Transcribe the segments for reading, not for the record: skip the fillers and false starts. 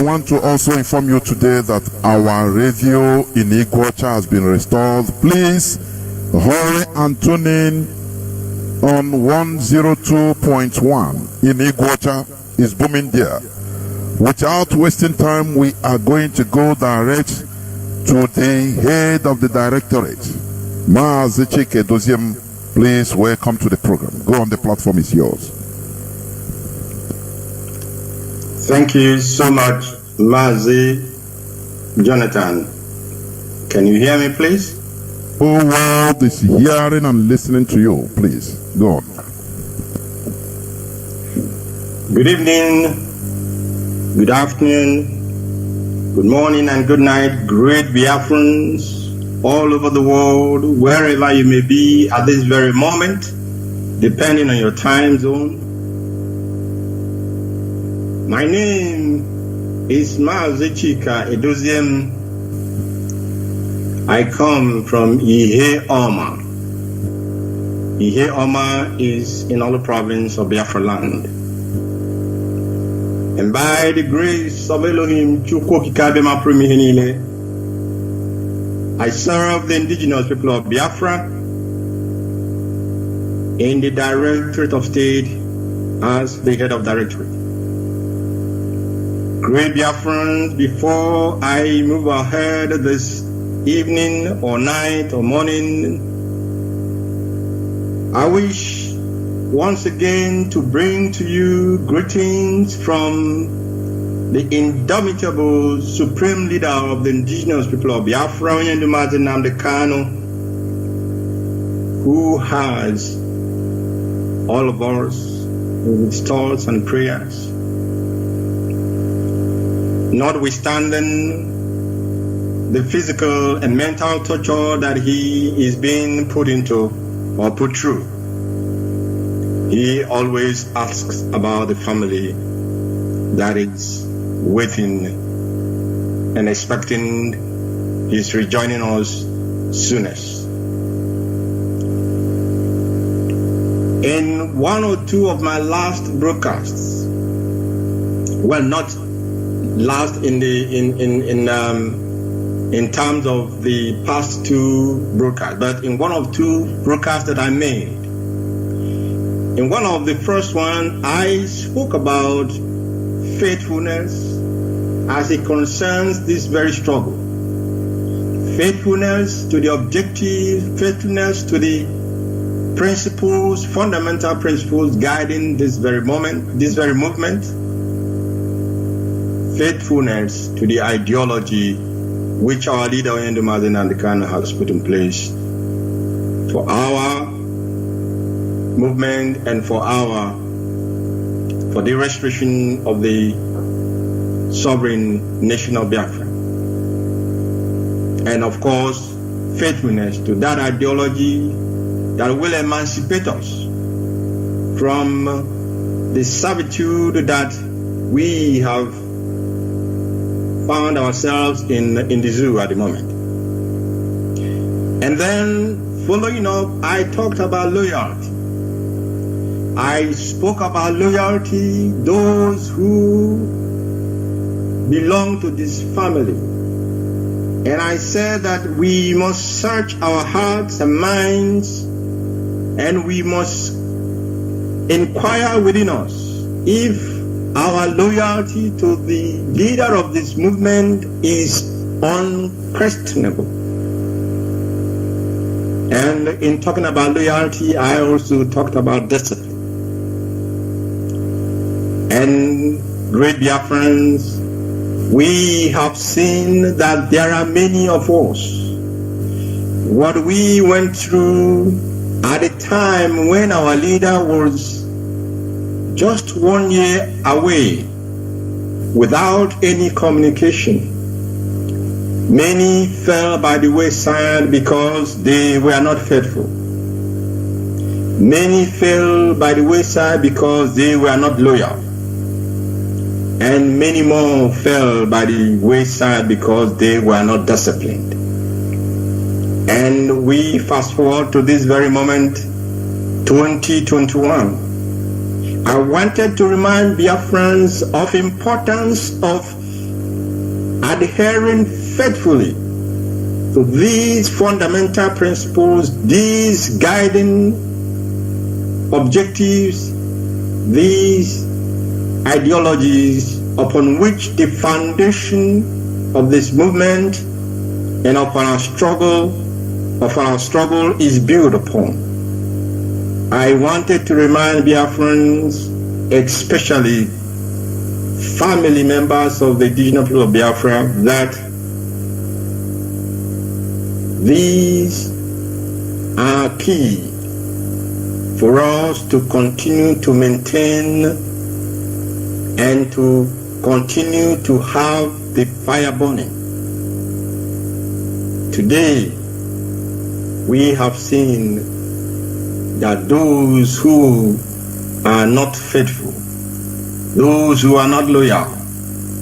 want to also inform you today that our radio in Iguacha has been restored. Please hurry and tune in on 102.1 in Iguacha. Is booming there. Without wasting time, we are going to go direct to the head of the Directorate, Mazi, Chika, Edoziem. Please welcome to the program. Go on, the platform is yours. Thank you so much, Mazi. Jonathan, can you hear me, please? Whole world is hearing and listening to you. Please, go on. Good evening, good afternoon, good morning, and good night, great Biafrans all over the world, wherever you may be at this very moment, depending on your time zone. My name is Mazi Chika Edoziem. I come from Ihe-Oma. Ihe-Oma is in all the province of Biafra land. And by the grace of Elohim, I serve the indigenous people of Biafra in the Directorate of State as the head of Directorate. Great Biafrans, before I move ahead this evening or night or morning, I wish once again to bring to you greetings from the indomitable supreme leader of the indigenous people of Biafra, who has all of us with his thoughts and prayers. Notwithstanding the physical and mental torture that he is being put into or put through, he always asks about the family that is waiting and expecting his rejoining us soonest. In one or two of my last broadcasts, well, not last in terms of the past two broadcasts, but in one of two broadcasts that I made. In one of the first one, I spoke about faithfulness as it concerns this very struggle. Faithfulness to the objective, faithfulness to the principles, fundamental principles guiding this very moment, this very movement. Faithfulness to the ideology which our leader Mazi has put in place for our movement and for the restoration of the sovereign nation of Biafra. And of course, faithfulness to that ideology that will emancipate us from the servitude that we have found ourselves in the zoo at the moment. And then, following up, I talked about loyalty. I spoke about loyalty, those who belong to this family. And I said that we must search our hearts and minds, and we must inquire within us if our loyalty to the leader of this movement is unquestionable. And in talking about loyalty, I also talked about discipline. And great Biafrans, we have seen that there are many of us. What we went through at a time when our leader was just 1 year away without any communication. Many fell by the wayside because they were not faithful. Many fell by the wayside because they were not loyal. And many more fell by the wayside because they were not disciplined. And we fast forward to this very moment, 2021. I wanted to remind Biafrans of importance of adhering faithfully to these fundamental principles, these guiding objectives, these ideologies upon which the foundation of this movement and of our struggle is built upon. I wanted to remind Biafrans, especially family members of the indigenous people of Biafra, that these are key for us to continue to maintain and to continue to have the fire burning. Today, we have seen that those who are not faithful, those who are not loyal,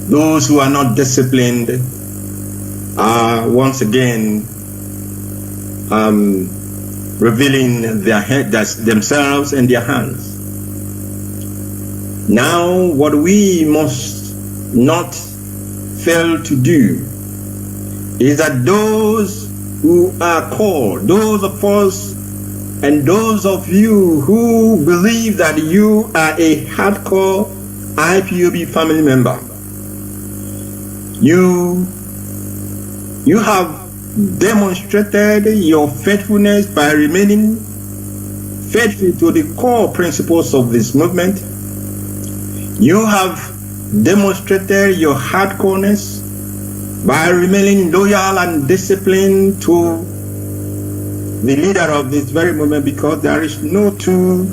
those who are not disciplined are once again revealing themselves and their hands. Now, what we must not fail to do is that those who are called, those of us and those of you who believe that you are a hardcore IPOB family member, you have demonstrated your faithfulness by remaining faithful to the core principles of this movement. You have demonstrated your hardcoreness by remaining loyal and disciplined to the leader of this very movement, because there is no two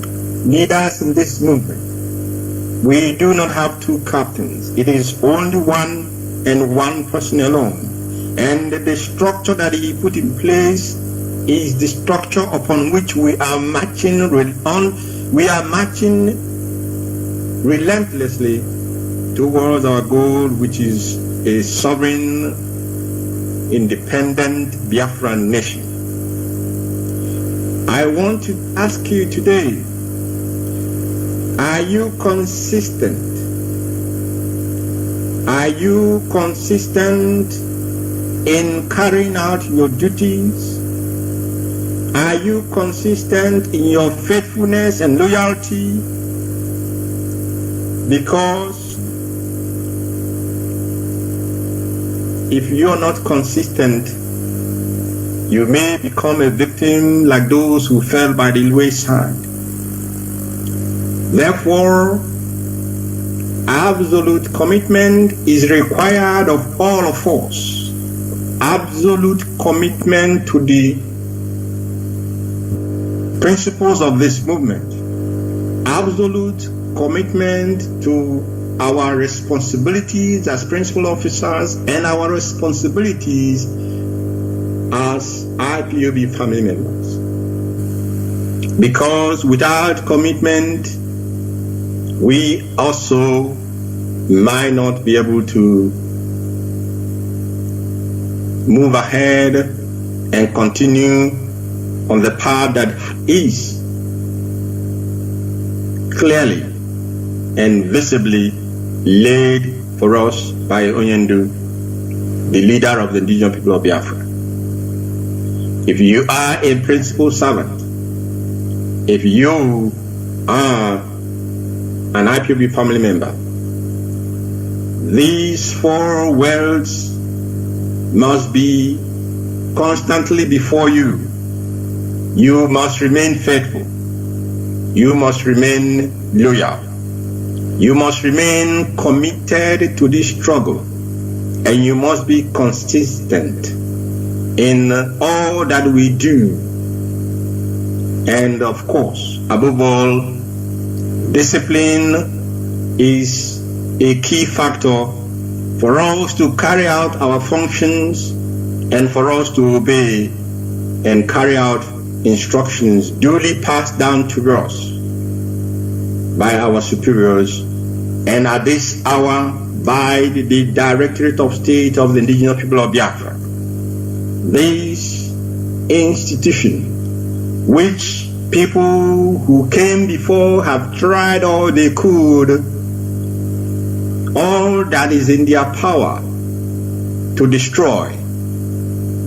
leaders in this movement. We do not have two captains. It is only one and one person alone. And the structure that he put in place is the structure upon which we are marching relentlessly towards our goal, which is a sovereign, independent Biafran nation. I want to ask you today, are you consistent? Are you consistent in carrying out your duties? Are you consistent in your faithfulness and loyalty? Because if you are not consistent, you may become a victim like those who fell by the wayside. Therefore, absolute commitment is required of all of us. Absolute commitment to the principles of this movement. Absolute commitment to our responsibilities as principal officers and our responsibilities as IPOB family members. Because without commitment, we also might not be able to move ahead and continue on the path that is clearly and visibly laid for us by Onyendu, the leader of the indigenous people of Biafra. If you are a principal servant, if you are an IPOB family member, these four words must be constantly before you. You must remain faithful. You must remain loyal. You must remain committed to this struggle. And you must be consistent in all that we do. And of course, above all, discipline is a key factor for us to carry out our functions and for us to obey and carry out instructions duly passed down to us by our superiors, and at this hour by the Directorate of State of the Indigenous People of Biafra. This institution, which people who came before have tried all they could, all that is in their power to destroy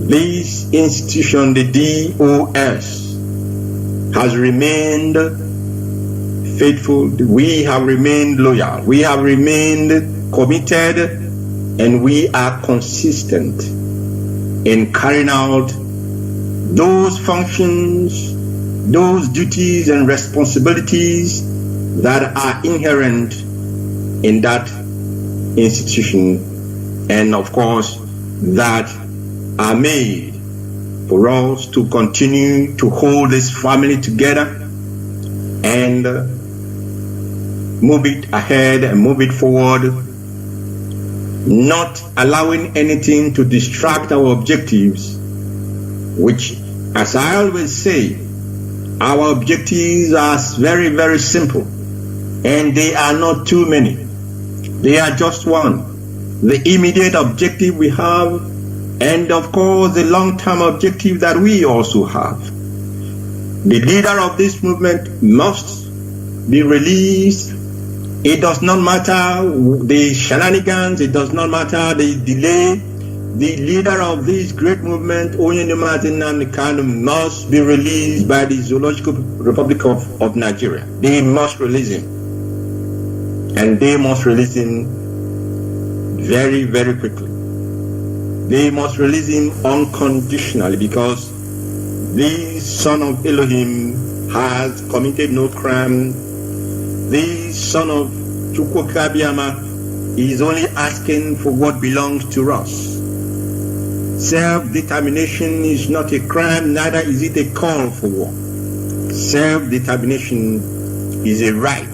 this institution, the DOS, has remained faithful. We have remained loyal. We have remained committed, and we are consistent in carrying out those functions, those duties and responsibilities that are inherent in that institution, and of course that are made for us to continue to hold this family together and move it ahead and move it forward, not allowing anything to distract our objectives, which, as I always say, our objectives are very, very simple, and they are not too many. They are just one. The immediate objective we have, and of course the long-term objective that we also have. The leader of this movement must be released. It does not matter the shenanigans, it does not matter the delay. The leader of this great movement, Onyenimadi Nnamdi Kanu, must be released by the Zoological Republic of Nigeria. They must release him. And they must release him very, very quickly. They must release him unconditionally, because this son of Elohim has committed no crime. This son of Chukwukabiyama is only asking for what belongs to us. Self-determination is not a crime, neither is it a call for war. Self-determination is a right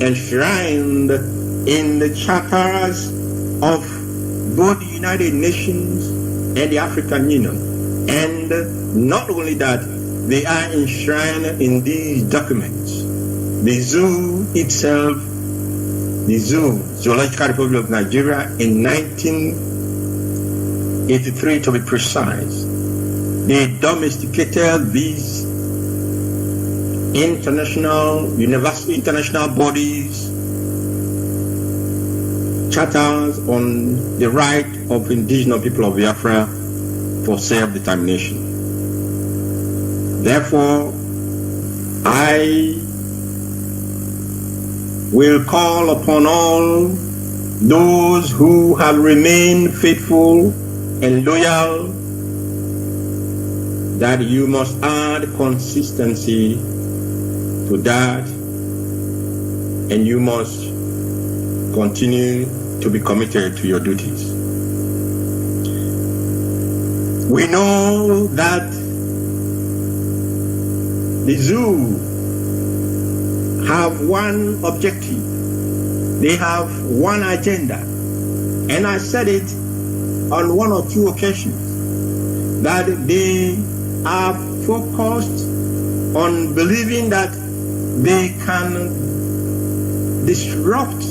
enshrined in the charters of both the United Nations and the African Union. And not only that, they are enshrined in these documents. The zoo itself, the Zoological Republic of Nigeria, in 1983 to be precise, they domesticated these international bodies, charters on the right of indigenous people of Biafra for self-determination. Therefore, I will call upon all those who have remained faithful and loyal that you must add consistency to that, and you must continue to be committed to your duties. We know that the zoo have one objective, they have one agenda, and I said it on one or two occasions, that they are focused on believing that they can disrupt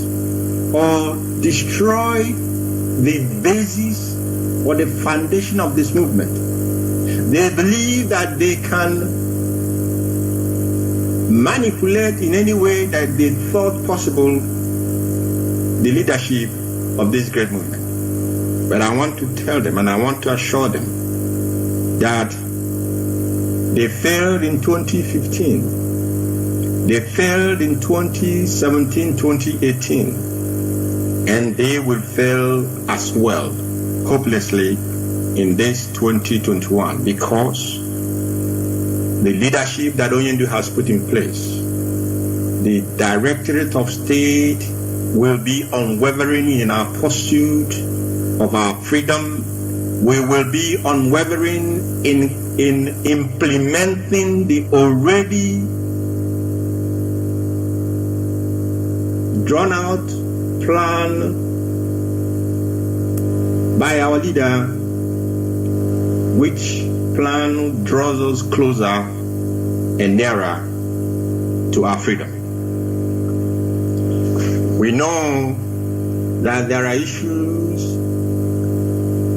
or destroy the basis or the foundation of this movement. They believe that they can manipulate in any way that they thought possible the leadership of this great movement. But I want to tell them, and I want to assure them, that they failed in 2015. They failed in 2017, 2018, and they will fail as well, hopelessly, in this 2021, because the leadership that Onyendu has put in place, the Directorate of State, will be unwavering in our pursuit of our freedom. We will be unwavering in implementing the already drawn out plan by our leader, which plan draws us closer and nearer to our freedom. We know that there are issues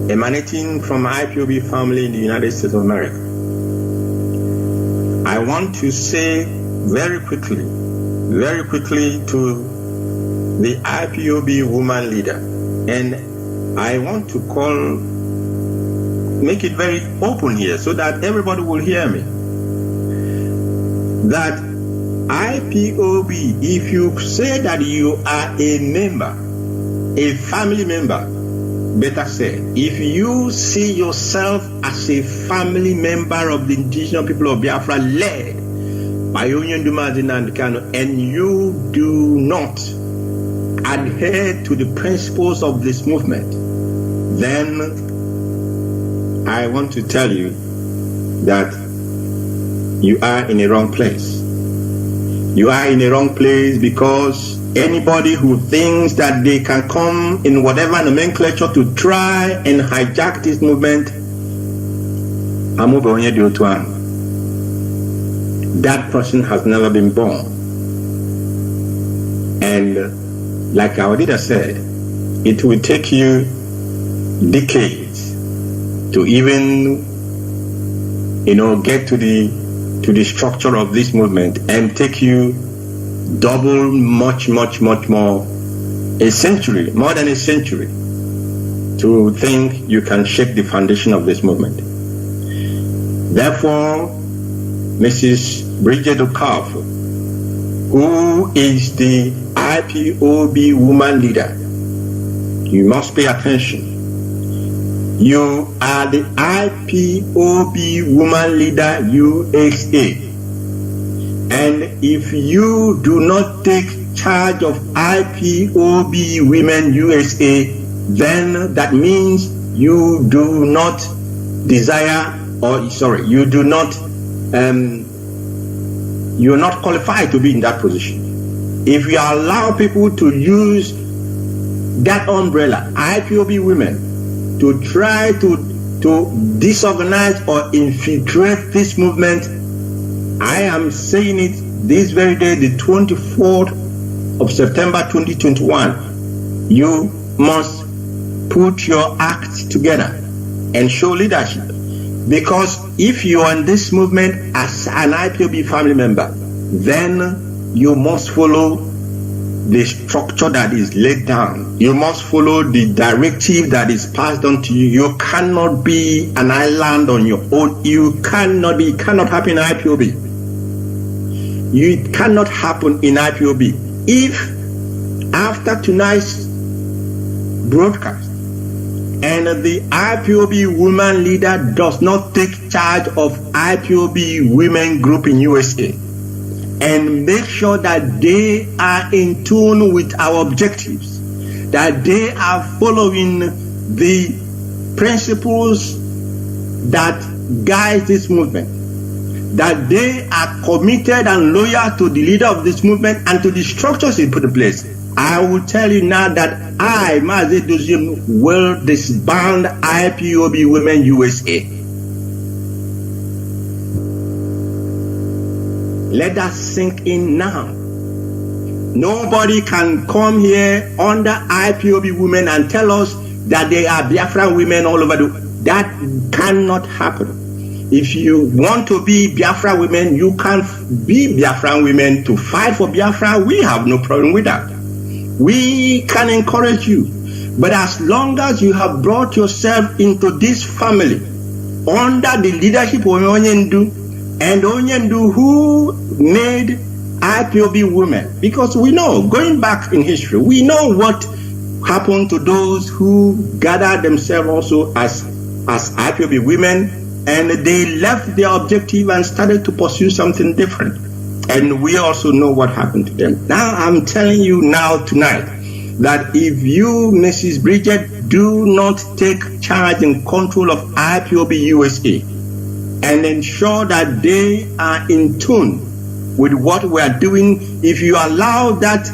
emanating from IPOB family in the United States of America. I want to say very quickly to the IPOB woman leader, and I want to make it very open here so that everybody will hear me. That IPOB, if you say that you are a member, a family member, better said, if you see yourself as a family member of the indigenous people of Biafra led by Mazi and you do not adhere to the principles of this movement, then I want to tell you that you are in a wrong place. You are in a wrong place because anybody who thinks that they can come in whatever nomenclature to try and hijack this movement, that person has never been born. And like our leader said, it will take you decades to even, get to the structure of this movement, and take you double, much more, a century, more than a century, to think you can shake the foundation of this movement. Therefore, Mrs. Bridget Okafor, who is the IPOB woman leader, you must pay attention. You are the IPOB woman leader USA. And if you do not take charge of IPOB women USA, then that means you do not desire, you do not, you're not qualified to be in that position. If you allow people to use that umbrella, IPOB women, to try to disorganize or infiltrate this movement, I am saying it this very day, the 24th of September 2021, you must put your act together and show leadership. Because if you are in this movement as an IPOB family member, then you must follow the structure that is laid down. You must follow the directive that is passed on to you. You cannot be an island on your own. It cannot happen in IPOB. It cannot happen in IPOB. If after tonight's broadcast and the IPOB woman leader does not take charge of IPOB women group in USA and make sure that they are in tune with our objectives, that they are following the principles that guide this movement, that they are committed and loyal to the leader of this movement and to the structures he put in place, I will tell you now that I, Mazi Edoziem, will disband IPOB Women USA. Let that sink in now. Nobody can come here under IPOB women and tell us that they are Biafra women all over that cannot happen. If you want to be Biafra women, you can be Biafra women to fight for Biafra. We have no problem with that. We can encourage you. But as long as you have brought yourself into this family under the leadership of Onyendu, and Onyendu who made IPOB women, because we know, going back in history, we know what happened to those who gathered themselves also as IPOB women, and they left their objective and started to pursue something different. And we also know what happened to them. Now I'm telling you now tonight that if you, Mrs. Bridget, do not take charge and control of IPOB USA and ensure that they are in tune with what we are doing, if you allow that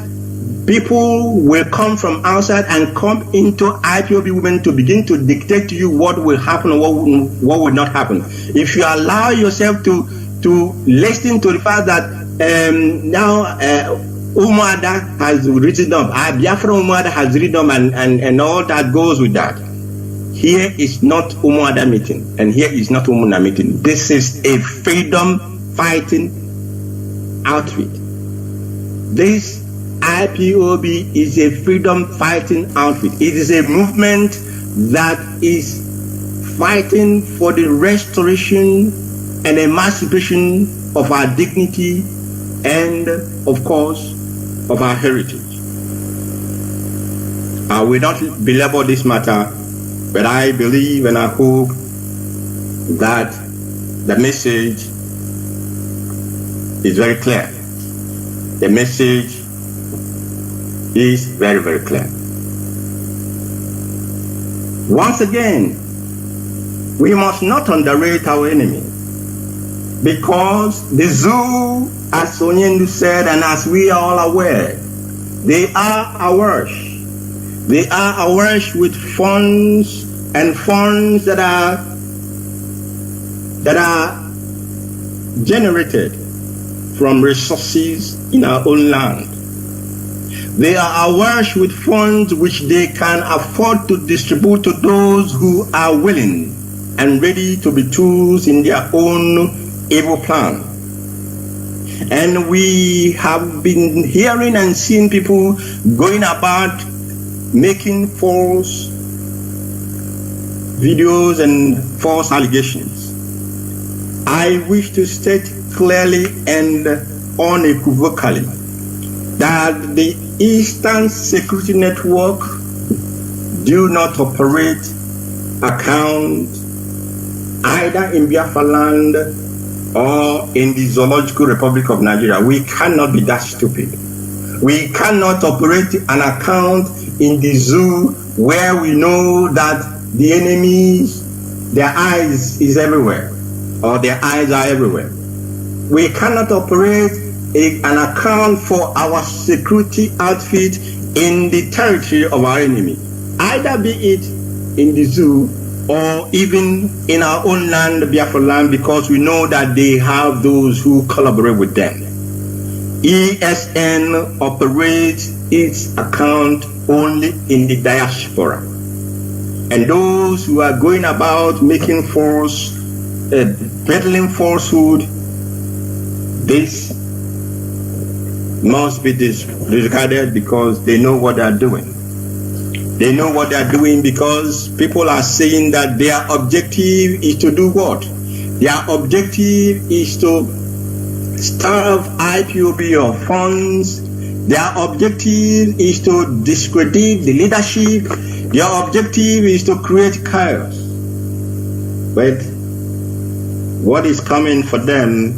people will come from outside and come into IPOB women to begin to dictate to you what will happen or what will not happen. If you allow yourself to listen to the fact that now Umuada has written up, Biafra Umuada has written up, and all that goes with that. Here is not Umuada meeting, and here is not Umuna meeting. This is a freedom fighting outfit. This IPOB is a freedom fighting outfit. It is a movement that is fighting for the restoration and emancipation of our dignity and, of course, of our heritage. I will not belabor this matter, but I believe and I hope that the message is very clear. The message is very, very clear. Once again, we must not underrate our enemy, because the zoo, as Onyendu said, and as we are all aware, they are awash. They are awash with funds that are generated from resources in our own land. They are awash with funds which they can afford to distribute to those who are willing and ready to be tools in their own evil plan. And we have been hearing and seeing people going about making false videos and false allegations. I wish to state clearly and unequivocally that the Eastern Security Network do not operate account either in Biafra land or in the Zoological Republic of Nigeria. We cannot be that stupid. We cannot operate an account in the zoo where we know that the enemies, their eyes is everywhere, or their eyes are everywhere. We cannot operate an account for our security outfit in the territory of our enemy, either be it in the zoo or even in our own land, Biafra land, because we know that they have those who collaborate with them. ESN operates its account only in the diaspora. And those who are going about making false, peddling falsehood, this must be disregarded because they know what they are doing. They know what they are doing because people are saying that their objective is to do what? Their objective is to starve IPOB of funds. Their objective is to discredit the leadership. Their objective is to create chaos. But what is coming for them,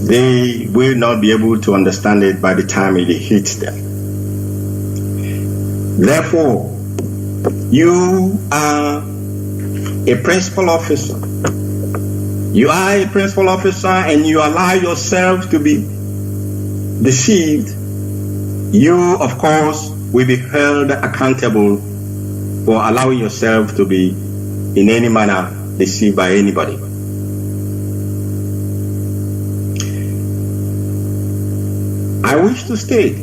they will not be able to understand it by the time it hits them. Therefore, you are a principal officer. You are a principal officer and you allow yourself to be deceived. You, of course, will be held accountable for allowing yourself to be in any manner deceived by anybody. I wish to state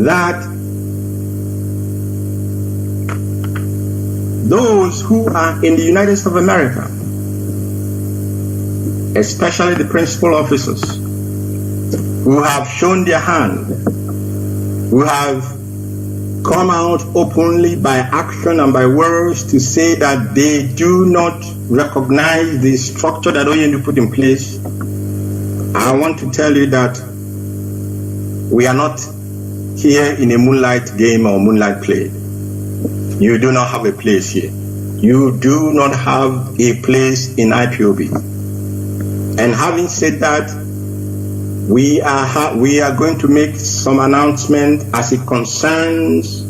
that those who are in the United States of America, especially the principal officers, who have shown their hand, who have come out openly by action and by words to say that they do not recognize the structure that Onyendu put in place, I want to tell you that we are not here in a moonlight game or moonlight play. You do not have a place here. You do not have a place in IPOB. And having said that, we are going to make some announcement as it concerns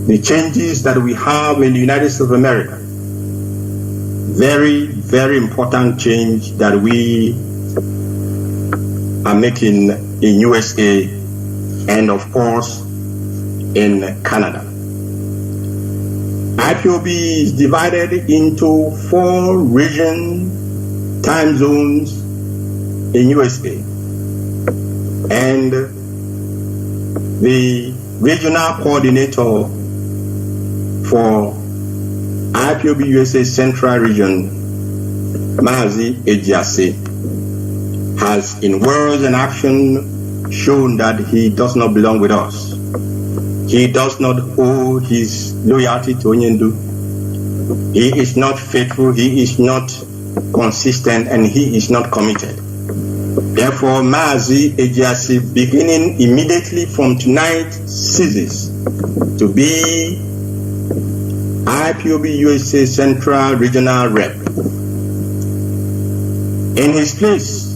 the changes that we have in the United States of America. Very, very important change that we are making in USA and of course in Canada. IPOB is divided into 4 region time zones in USA. And the regional coordinator for IPOB USA Central Region, Mazi, has in words and action shown that he does not belong with us. He does not owe his loyalty to Onyendu. He is not faithful, he is not consistent, and he is not committed. Therefore, Mazi Ejiasi, beginning immediately from tonight, ceases to be IPOB USA Central Regional Rep. In his place,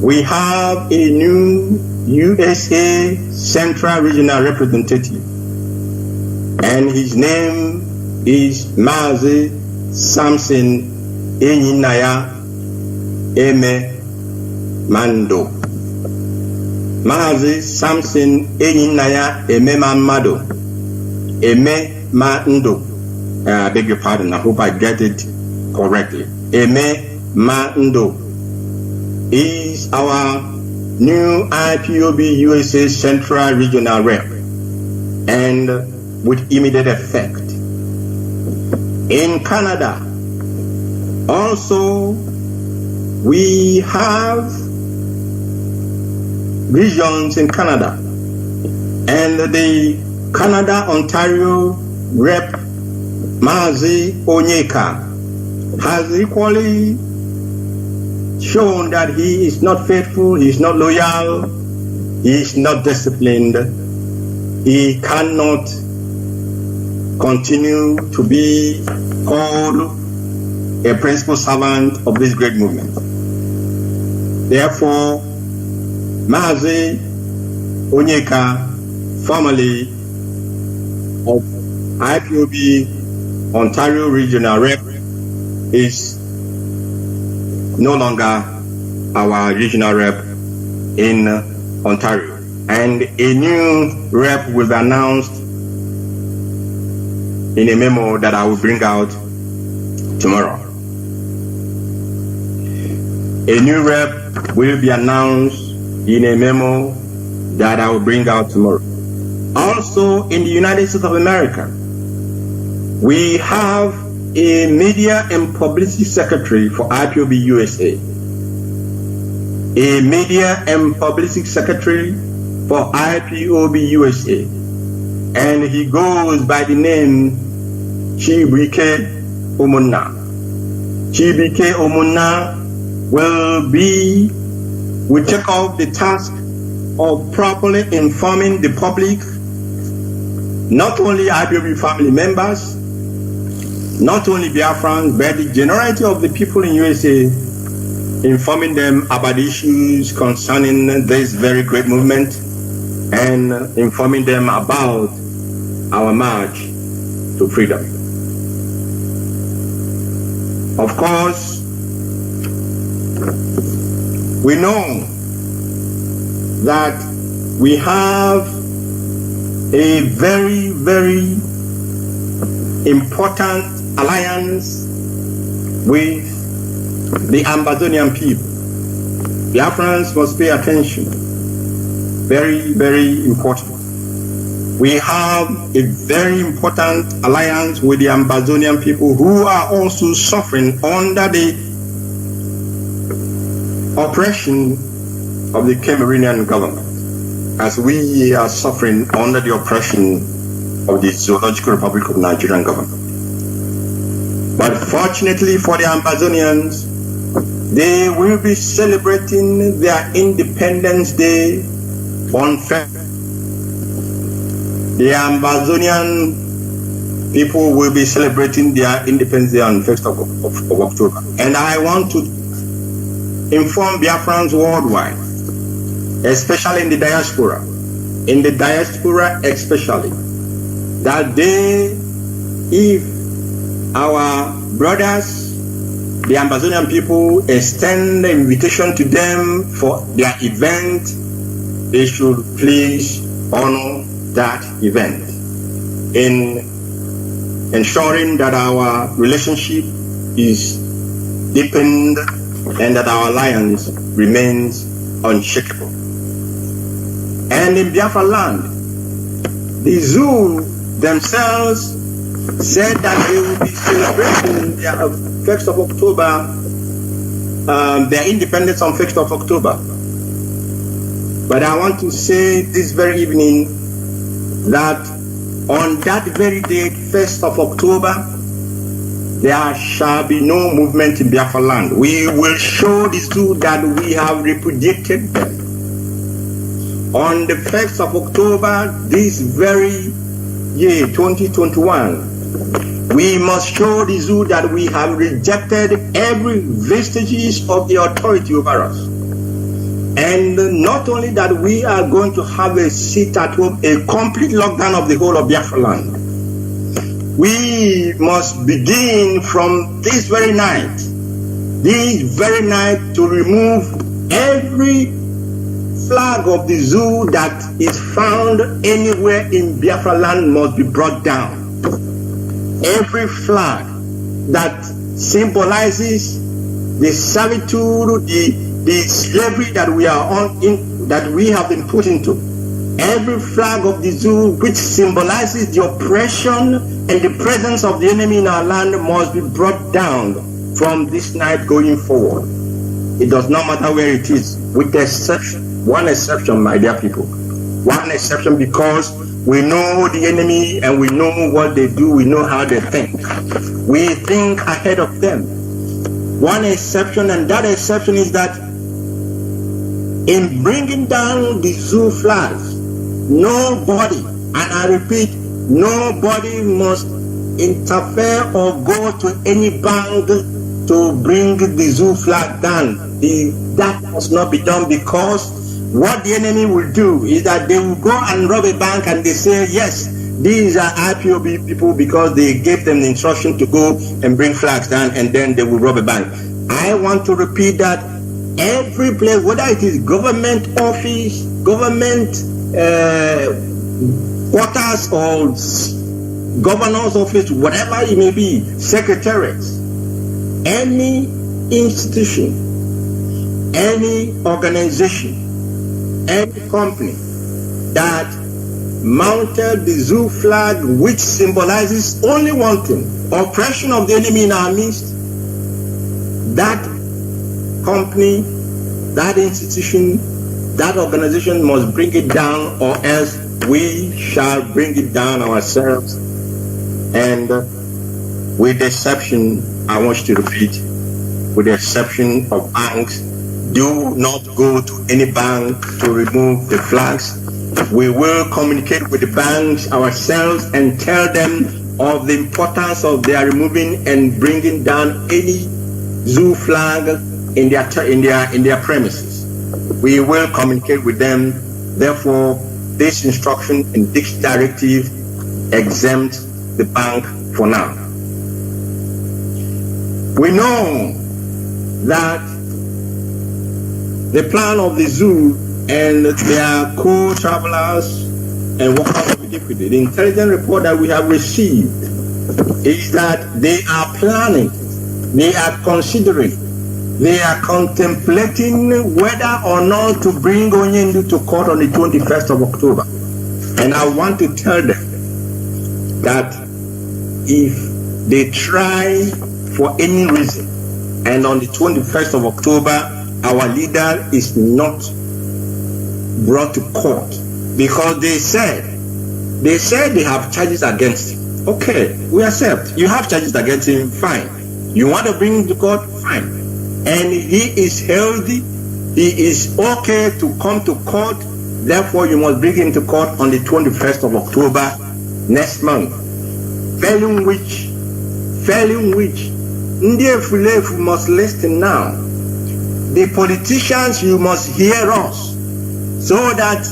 we have a new USA Central Regional Representative, and his name is Mazi Samson Enyinaya Eme Mando. Mazi Samson Enyinaya Eme Mando. Eme Mando. I beg your pardon, I hope I get it correctly. Eme Mando is our new IPOB USA Central Regional Rep, and with immediate effect. In Canada, also, we have regions in Canada, and the Canada-Ontario Rep Mazi Onyeka has equally shown that he is not faithful, he is not loyal, he is not disciplined, he cannot continue to be called a principal servant of this great movement. Therefore, Mazi Onyeka, formerly of IPOB Ontario Regional Rep, is no longer our regional rep in Ontario, and a new rep will be announced in a memo that I will bring out tomorrow. A new rep will be announced in a memo that I will bring out tomorrow. Also, in the United States of America, we have a media and publicity secretary for IPOB USA. A media and publicity secretary for IPOB USA. And he goes by the name Chibike Omona. Chibike Omona will take up the task of properly informing the public, not only IPOB family members, not only Biafrans, but the generality of the people in USA, informing them about issues concerning this very great movement, and informing them about our march to freedom. Of course, we know that we have a very, very important alliance with the Amazonian people. Biafrans must pay attention. Very, very important. We have a very important alliance with the Amazonian people, who are also suffering under the oppression of the Cameroonian government, as we are suffering under the oppression of the Zoological Republic of Nigerian government. But fortunately for the Amazonians, they will be celebrating their Independence Day on February. The Amazonian people will be celebrating their Independence Day on 1st of October. And I want to inform Biafrans worldwide, especially in the diaspora especially, that if our brothers, the Amazonian people, extend the invitation to them for their event, they should please honor that event in ensuring that our relationship is deepened and that our alliance remains unshakable. And in Biafra land, the zoo themselves said that they will be celebrating their 1st of October, their independence on 1st of October. But I want to say this very evening that on that very date, 1st of October, there shall be no movement in Biafra land. We will show the zoo that we have repudiated them. On the 1st of October, this very year, 2021, we must show the zoo that we have rejected every vestiges of the authority over us. And not only that, we are going to have a sit at home, a complete lockdown of the whole of Biafra land. We must begin from this very night to remove every flag of the zoo that is found anywhere in Biafra land must be brought down. Every flag that symbolizes the servitude, the slavery that we are that we have been put into. Every flag of the zoo which symbolizes the oppression and the presence of the enemy in our land must be brought down from this night going forward. It does not matter where it is, with exception, one exception, my dear people. One exception, because we know the enemy and we know what they do, we know how they think. We think ahead of them. One exception, and that exception is that in bringing down the zoo flags, nobody, and I repeat, nobody must interfere or go to any bank to bring the zoo flag down. That must not be done, because what the enemy will do is that they will go and rob a bank and they say, yes, these are IPOB people because they gave them the instruction to go and bring flags down, and then they will rob a bank. I want to repeat that every place, whether it is government office, government quarters, or governor's office, whatever it may be, secretariats, any institution, any organization, any company that mounted the zoo flag, which symbolizes only one thing, oppression of the enemy in our midst, that company, that institution, that organization must bring it down, or else we shall bring it down ourselves. And with the exception, I want you to repeat, with the exception of banks, do not go to any bank to remove the flags. We will communicate with the banks ourselves and tell them of the importance of their removing and bringing down any zoo flag in their premises. We will communicate with them. Therefore, this instruction and this directive exempt the bank for now. We know that the plan of the zoo and their co-travelers and workers of iniquity, the intelligence report that we have received is that they are planning, they are considering, they are contemplating whether or not to bring Onyendu to court on the 21st of October. And I want to tell them that if they try for any reason, and on the 21st of October, our leader is not brought to court, because they said they have charges against him. Okay, we accept. You have charges against him, fine. You want to bring him to court, fine. And he is healthy, he is okay to come to court, therefore you must bring him to court on the 21st of October next month. Failing which, Ndiafulefu must listen now. The politicians, you must hear us, so that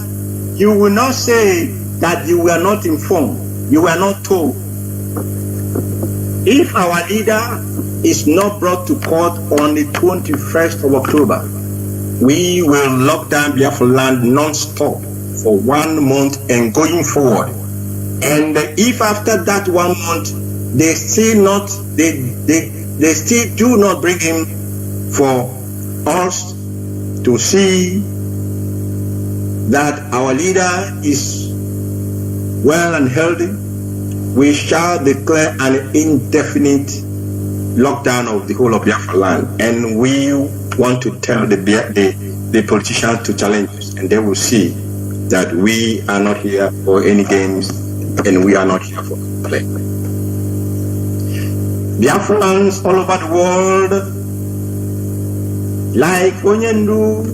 you will not say that you were not informed, you were not told. If our leader is not brought to court on the 21st of October, we will lock down Biafra land non-stop for 1 month and going forward. And if after that 1 month they still do not bring him for us to see that our leader is well and healthy, we shall declare an indefinite lockdown of the whole of Biafra land. And we want to tell the politicians to challenge us, and they will see that we are not here for any games and we are not here for play. Biafrans all over the world, like Onyendu,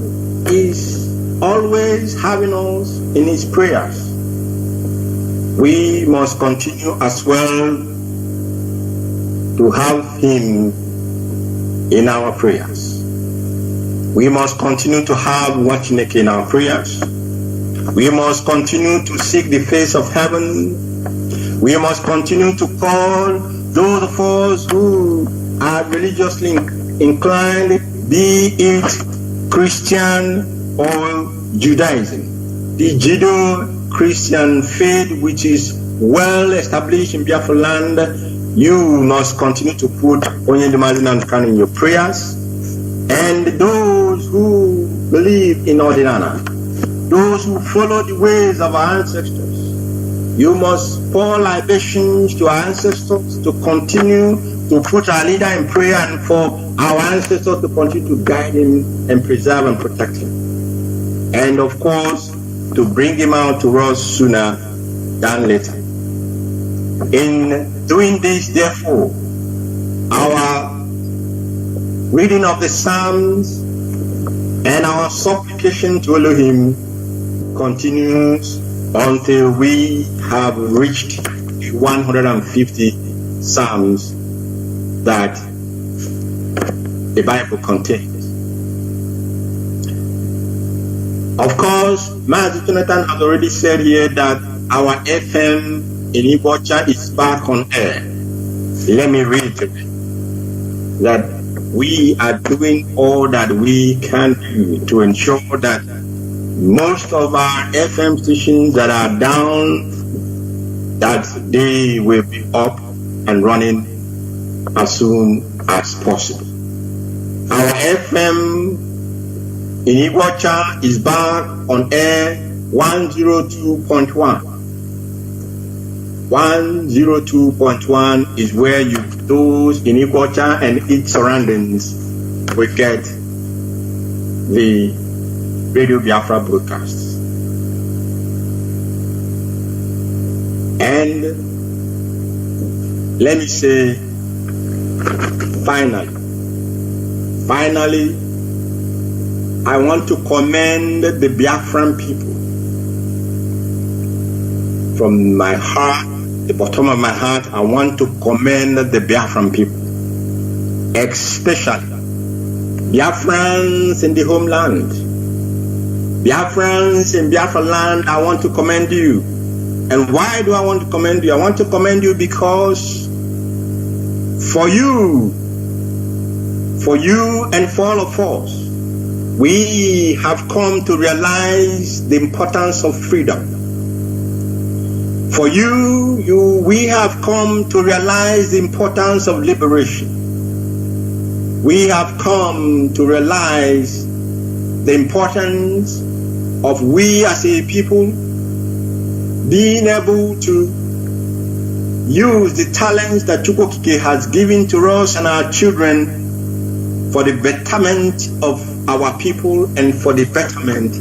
is always having us in his prayers. We must continue as well to have him in our prayers. We must continue to have Wachineke in our prayers. We must continue to seek the face of heaven. We must continue to call those of us who are religiously inclined, be it Christian or Judaism. The Judeo-Christian faith, which is well established in Biafra land, you must continue to put Onyendu Mazi in your prayers. And those who believe in Ordinana, those who follow the ways of our ancestors, you must pour libations to our ancestors to continue to put our leader in prayer and for our ancestors to continue to guide him and preserve and protect him. And of course, to bring him out to us sooner than later. In doing this, therefore, our reading of the Psalms and our supplication to Elohim continues until we have reached the 150 Psalms that the Bible contains. Of course, Mazi Jonathan has already said here that our FM in Ibocha is back on air. Let me reiterate that we are doing all that we can do to ensure that most of our FM stations that are down, that they will be up and running as soon as possible. Our FM in Iguacha is back on air 102.1. 102.1 is where those in Iguacha and its surroundings will get the Radio Biafra broadcasts. And let me say, finally, I want to commend the Biafran people from my heart, the bottom of my heart. I want to commend the Biafran people, especially Biafrans in the homeland. Biafrans in Biafra land, I want to commend you. And why do I want to commend you? I want to commend you because for you and for all of us, we have come to realize the importance of freedom. For we have come to realize the importance of liberation. We have come to realize the importance of we as a people being able to use the talents that Chukwokike has given to us and our children for the betterment of our people and for the betterment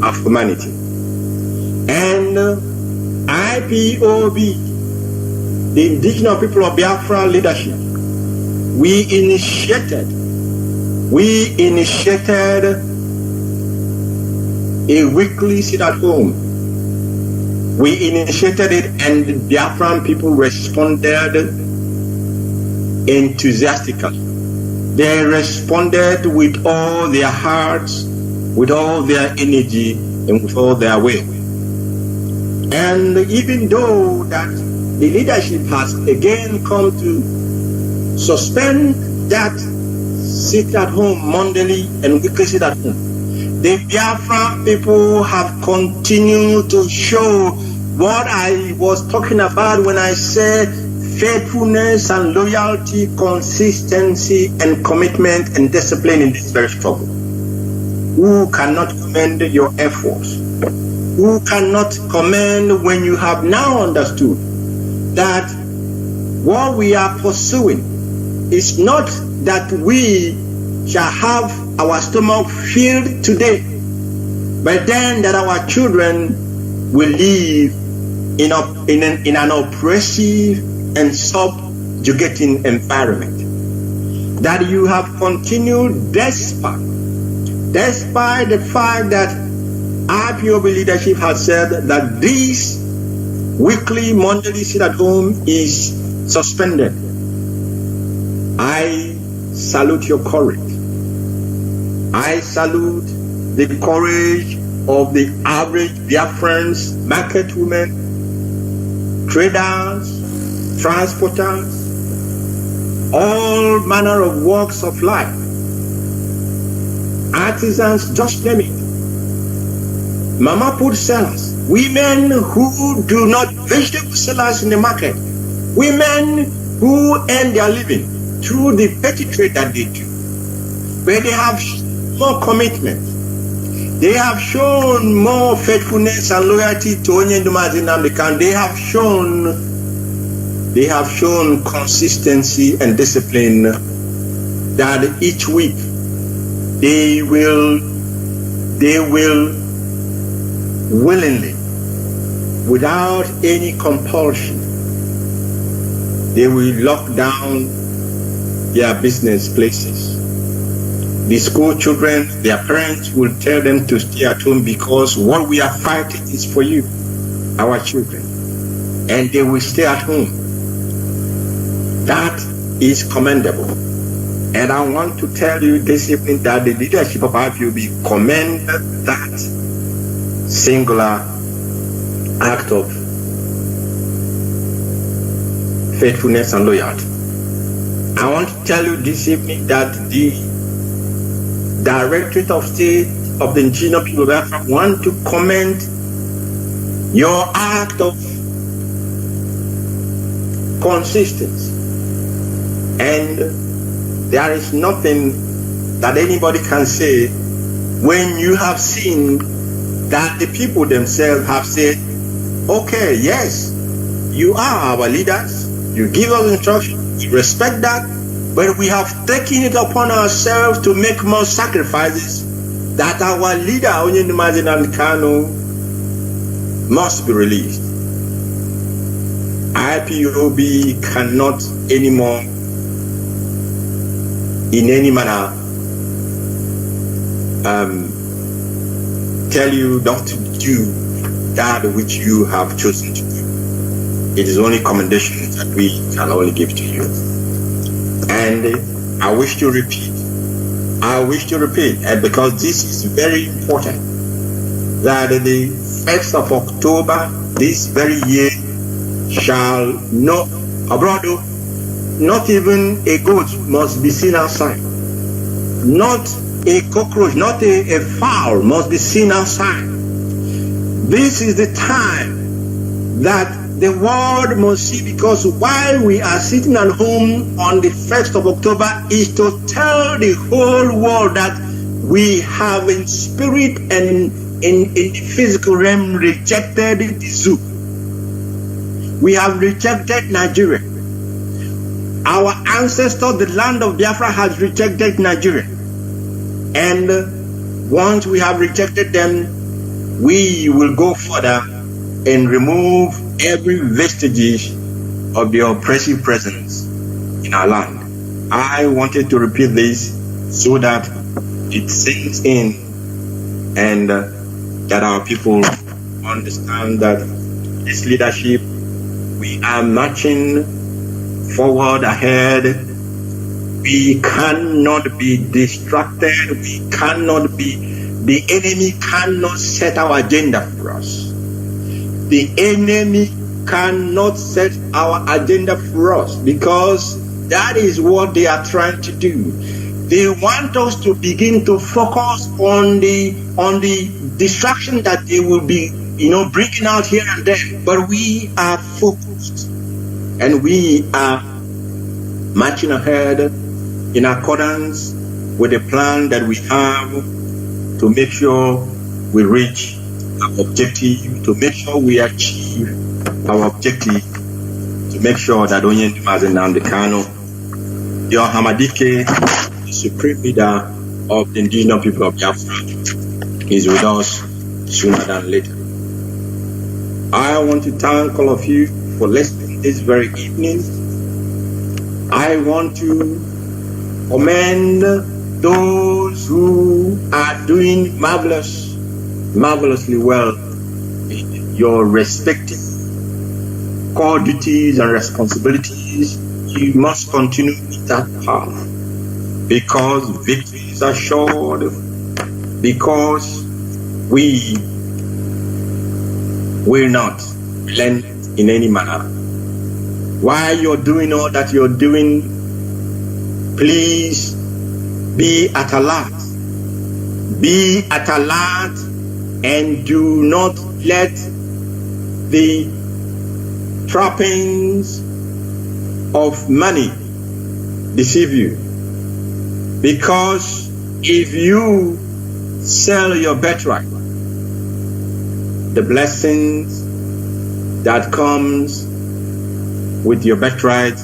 of humanity. And IPOB, the indigenous people of Biafra leadership, we initiated a weekly sit at home. We initiated it and the Biafran people responded enthusiastically. They responded with all their hearts, with all their energy, and with all their will. And even though that the leadership has again come to suspend that sit at home monthly and weekly sit at home, the Biafra people have continued to show what I was talking about when I said faithfulness and loyalty, consistency and commitment and discipline in this very struggle. Who cannot commend your efforts? Who cannot commend when you have now understood that what we are pursuing is not that we shall have our stomach filled today but then that our children will live in an oppressive and subjugating environment. That you have continued despite the fact that IPOB leadership has said that this weekly, monthly sit at home is suspended. I salute your courage. I salute the courage of the average Biafrans, market women, traders, transporters, all manner of walks of life, artisans, just name it. Mama put sellers, women who do not, vegetable sellers in the market, women who earn their living through the petty trade that they do. But they have more commitment. They have shown more faithfulness and loyalty to Mazi Namdekan. They have shown consistency and discipline that each week they will willingly, without any compulsion, they will lock down their business places. The school children, their parents will tell them to stay at home because what we are fighting is for you, our children. And they will stay at home. That is commendable. And I want to tell you this evening that the leadership of IPOB commend that singular act of faithfulness and loyalty. I want to tell you this evening that the Directorate of State of the Indigenous People of Biafra want to commend your act of consistency. And there is nothing that anybody can say when you have seen that the people themselves have said, okay, yes, you are our leaders, you give us instruction, we respect that, but we have taken it upon ourselves to make more sacrifices, that our leader, Mazi Namdekan, must be released. IPOB cannot anymore, in any manner, tell you not to do that which you have chosen to do. It is only commendations that we can only give to you. And I wish to repeat, and because this is very important, that the 1st of October this very year shall not, abroad, not even a goat must be seen outside. Not a cockroach, not a fowl must be seen outside. This is the time that the world must see, because while we are sitting at home on the 1st of October is to tell the whole world that we have in spirit and in the physical realm rejected the zoo. We have rejected Nigeria. Our ancestors, the land of Biafra, has rejected Nigeria. And once we have rejected them, we will go further and remove every vestige of the oppressive presence in our land. I wanted to repeat this so that it sinks in and that our people understand that this leadership, we are marching forward ahead. We cannot be distracted. We cannot be, the enemy cannot set our agenda for us. The enemy cannot set our agenda for us, because that is what they are trying to do. They want us to begin to focus on the distraction that they will be, bringing out here and there. But we are focused and we are marching ahead in accordance with the plan that we have to make sure we reach our objective, to make sure we achieve our objective, to make sure that Mazi Namdekan, your Hamadike, the supreme leader of the indigenous people of Biafra, is with us sooner than later. I want to thank all of you for listening this very evening. I want to commend those who are doing marvelously well in your respective core duties and responsibilities. You must continue in that path, because victory is assured, because we will not relent in any manner. While you're doing all that you're doing, please be at alert. Be at alert and do not let the trappings of money deceive you. Because if you sell your birthright, the blessings that comes with your birthright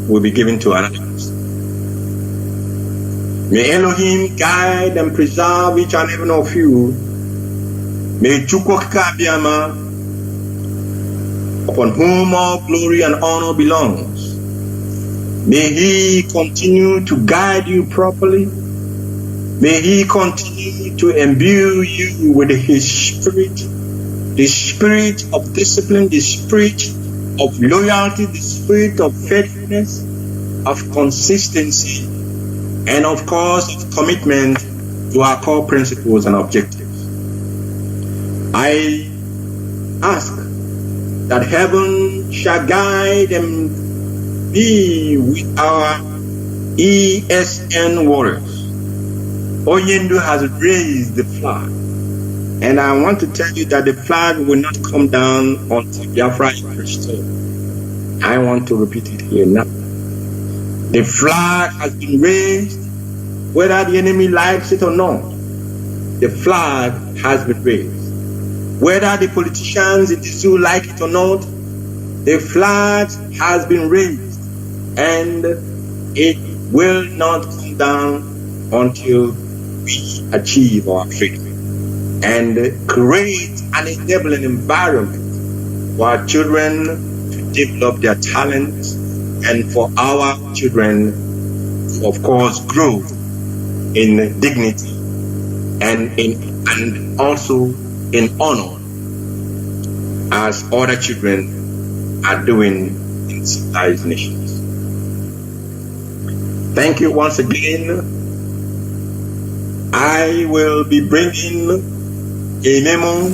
will be given to another person. May Elohim guide and preserve each and every one of you. May Chika Biama, upon whom all glory and honor belongs, may he continue to guide you properly. May he continue to imbue you with his spirit, the spirit of discipline, the spirit of loyalty, the spirit of faithfulness, of consistency, and of course of commitment to our core principles and objectives. I ask that heaven shall guide and be with our ESN warriors. Oyendu has raised the flag, and I want to tell you that the flag will not come down until Biafra is restored. I want to repeat it here now. The flag has been raised, whether the enemy likes it or not. The flag has been raised. Whether the politicians in the zoo like it or not, the flag has been raised, and it will not come down until we achieve our freedom and create an enabling environment for our children to develop their talents, and for our children to, of course, grow in dignity and also in honor, as other children are doing in civilized nations. Thank you once again. I will be bringing a memo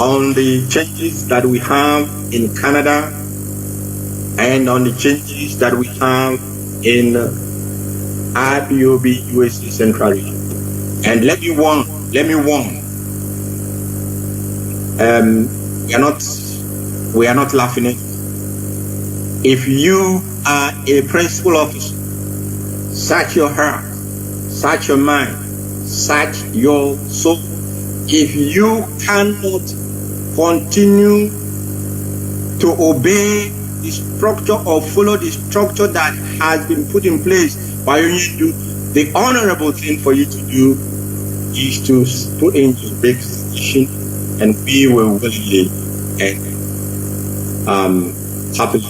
on the changes that we have in Canada and on the changes that we have in IPOB USA Central Region. And let me warn, we are not laughing at it. If you are a principal officer, search your heart, search your mind, search your soul. If you cannot continue to obey the structure or follow the structure that has been put in place by you, the honorable thing for you to do is to put in your resignation, and we will willingly and happily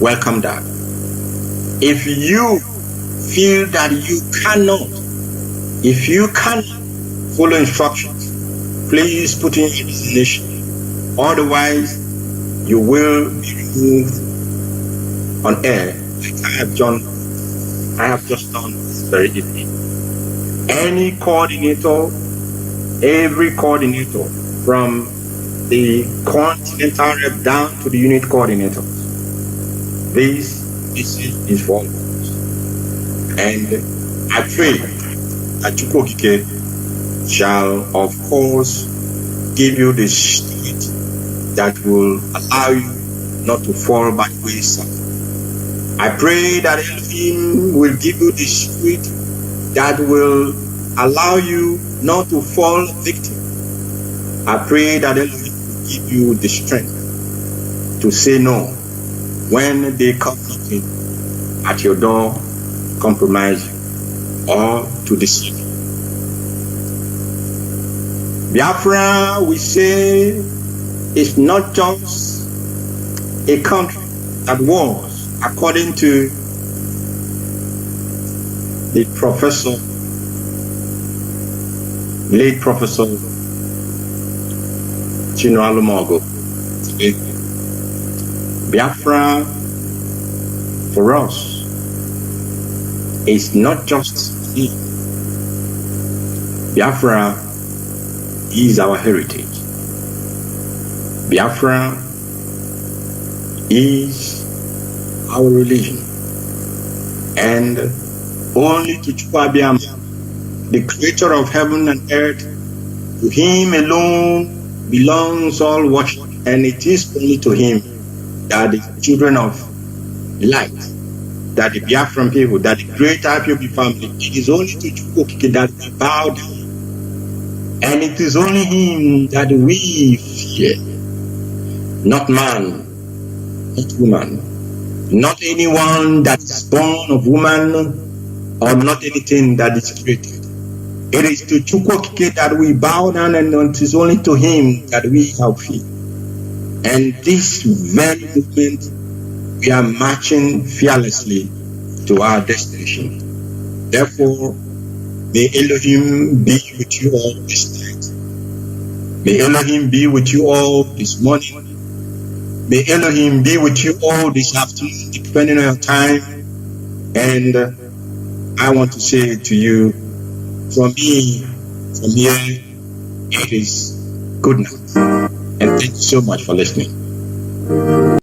welcome that. If you feel that you cannot follow instructions, please put in your resignation. Otherwise, you will be removed on air, like I have just done this very evening. Any coordinator, every coordinator, from the continental rep down to the unit coordinators, this is for all of us. And I pray that Chika shall, of course, give you the strength that will allow you not to fall by the wayside. I pray that Elohim will give you the spirit that will allow you not to fall victim. I pray that Elohim will give you the strength to say no when they come knocking at your door, compromise you, or to deceive you. Biafra, we say, is not just a country that was, according to the late Professor Chinua. Biafra, for us, is not just it. Biafra is our heritage. Biafra is our religion. And only to Chika, the creator of heaven and earth, to him alone belongs all worship, and it is only to him that the children of light, that the Biafran people, that the great IPOB family, it is only to Chika that we bow down. And it is only him that we fear. Not man, not woman, not anyone that is born of woman, or not anything that is created. It is to Chukwu that we bow down, and it is only to him that we have fear. And this very movement, we are marching fearlessly to our destination. Therefore, may Elohim be with you all this night. May Elohim be with you all this morning. May Elohim be with you all this afternoon, depending on your time. And I want to say to you, from me, from here, it is good night. And thank you so much for listening.